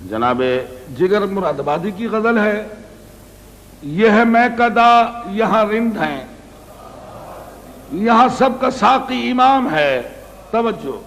जनाबे जिगर मुरादाबादी की गजल है। यह है मैं कदा, यहां रिंद हैं, यहां सबका साकी इमाम है। तवज्जो।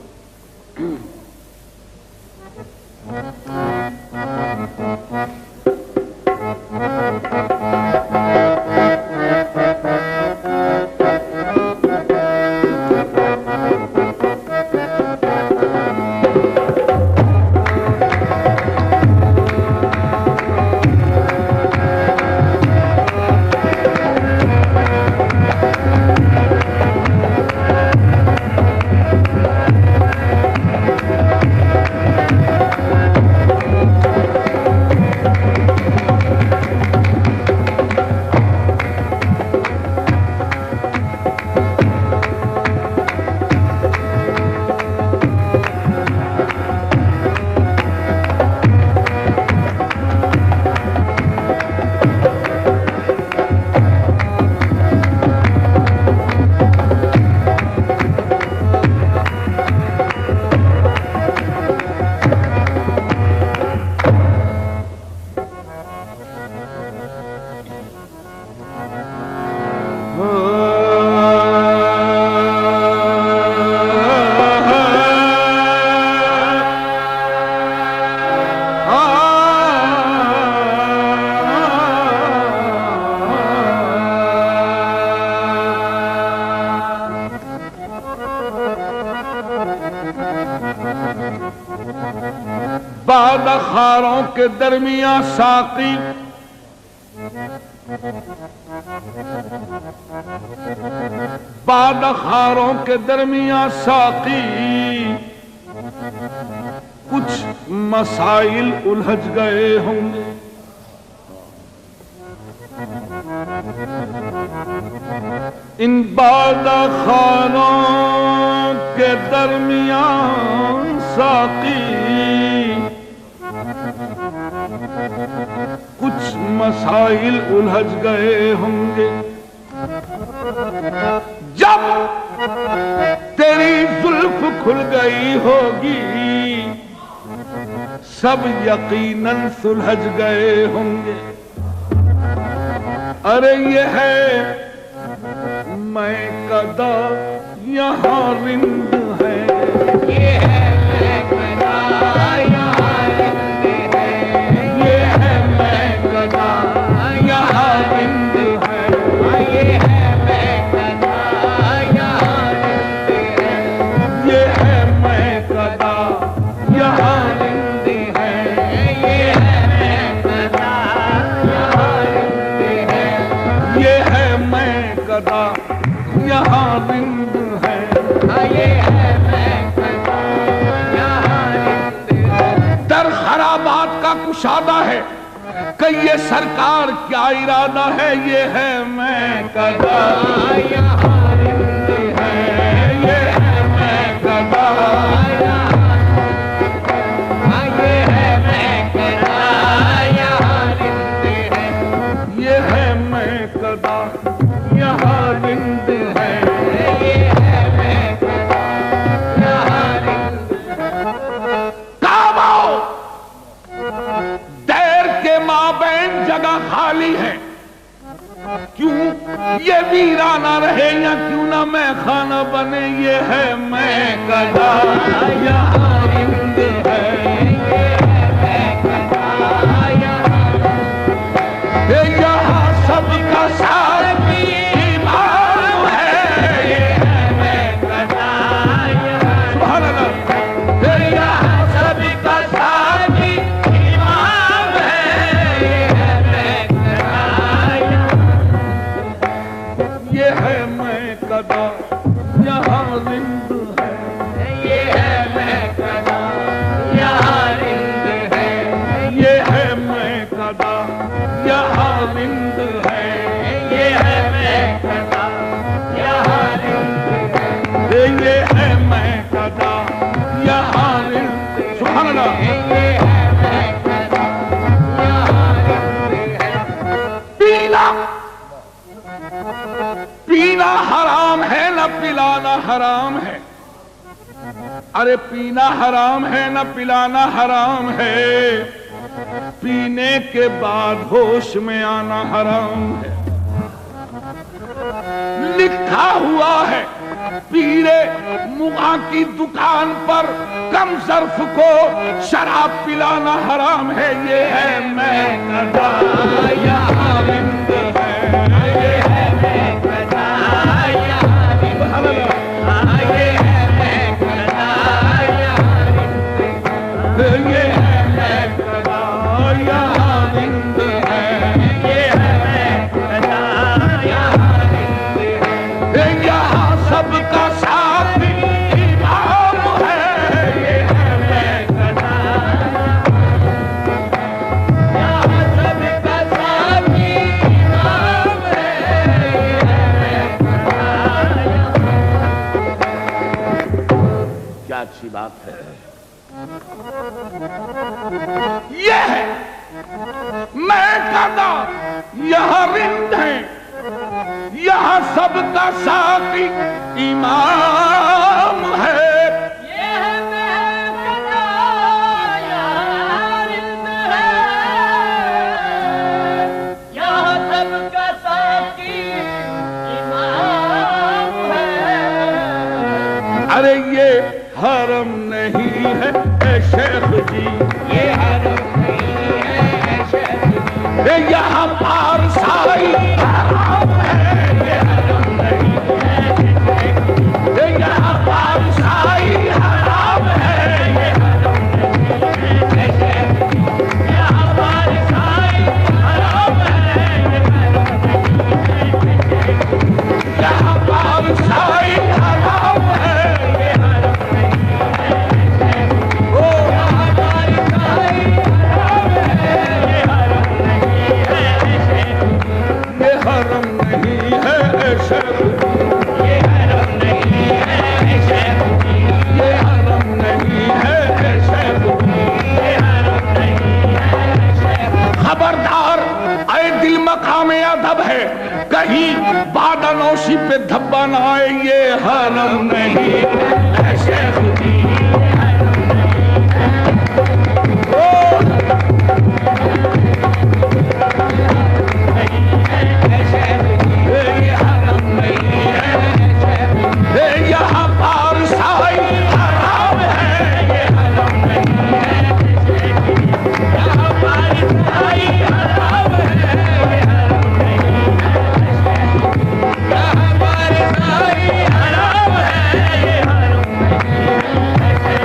बादखारों के दरमियां साकी, बादखारों के दरमियां साकी, कुछ मसाइल उलझ गए होंगे। इन बादखारों के दरमियां साकी, कुछ मसाइल उलझ गए होंगे। जब तेरी जुल्फ खुल गई होगी, सब यकीनन सुलझ गए होंगे। अरे ये है मैं कदा, यहाँ रिंद है। ये है मैं कदा, यहाँ रिंद है। ये है मैं कदा, यहाँ रिंद है। ये है मैं कदा, यहाँ रिंद है। ये है मैं कदा, यहाँ रिंद है। ये है मैं कदा, यहाँ रिंद है। ये है मैं कदा, यहाँ रिंद है। ये है मैं कदा, यहाँ रिंद है। दर खराबात का कुशादा है कि ये सरकार क्या इरादा है। ये है मैं कदा, यहाँ रिंद है। ये है मैं कदा, ये है मैं कदा, यहाँ रिंद है। ये है मैं कदा, यहाँ रिंद है। ये है मैं कदा, यहाँ रिंद है। काम आओ, देर के माबैन जगह खाली है। क्यों ये वीराना रहे या क्यों ना मैं खाना बने। ये है मैं कदा, यहाँ रिंद है। ये है मैं कदा, यहाँ सबका साथ इमाम है। ये है मैं कदा, सुभान अल्लाह। यहाँ सबका साथ इमाम है। ये है मैं कदा, ये है मैं कदा, यहाँ रिंद है। ये है मैं कदा, अरे पीना हराम है न पिलाना हराम है, पीने के बाद होश में आना हराम है। लिखा हुआ है पीरे मुआ की दुकान पर कम ज़र्फ को शराब पिलाना हराम है। ये है मैं कदा यहाँ रिंद है, ये है मैं कदा यहाँ रिंद है, ये है मैं कदा यहाँ रिंद है, ये है मैं कदा यहाँ रिंद है, ये है मैं कदा यहाँ रिंद है। यहाँ सबका साथ इमाम है, ये है मैं कदा, यहाँ सबका साथ इमाम है, ये है मैं कदा। क्या अच्छी बात है। ये है मैं कदा यहाँ रिंद है, यहाँ सबका साथी इमाम है। ये है मैं कदा यहाँ रिंद है, यहाँ सबका साथी इमाम है। अरे ये हरम नहीं है ए शेख जी, ये हरम नहीं है ए शेख जी, यहाँ पारसाई हराम है, ये हरम नहीं है, यहाँ पारसाई हराम है, ये हरम नहीं है, यहाँ पारसाई हराम है, यहाँ पारसाई हराम है, ये हरम खबरदार आए दिल मकाम अदब है, कहीं बादनोशी पे धब्बा न आए, ये हरम नहीं है शेख जी। यहाँ पारसाई हराम है, ये हरम नहीं है, यहाँ पारसाई हराम है, ये हरम नहीं है, यहाँ पारसाई हराम है, ये हरम नहीं है।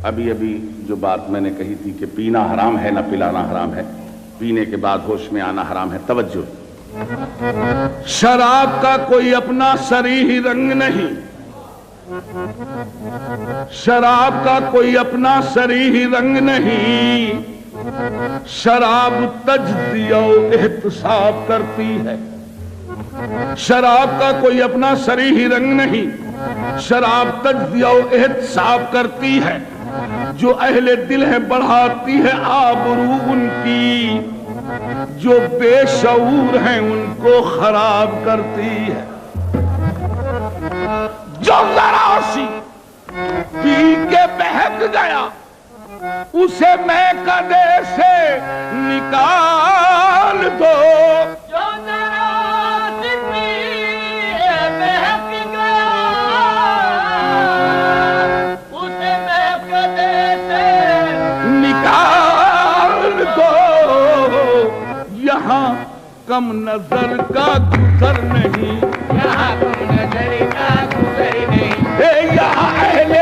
अभी अभी जो बात मैंने कही थी कि पीना हराम है ना पिलाना हराम है, पीने के बाद होश में आना हराम है। तवज्जो, शराब का कोई अपना सरीही रंग नहीं, शराब का कोई अपना सरीही रंग नहीं, शराब तजदिया एहतसाब करती है। शराब का कोई अपना सरीही रंग नहीं, शराब तजदिया एहतसाब करती है। जो अहले दिल है बढ़ाती है आबरू उनकी, जो बेशऊर हैं उनको खराब करती है। जो जरा सी पी के बहक गया उसे मैं कदे से निकाल दो, जो जरा सी पी के बहक गया उसे मैं कदे से निकाल दो। यहाँ कम नजर का गुजर नहीं, यहाँ कम नजर का गुजर नहीं, यहाँ अहले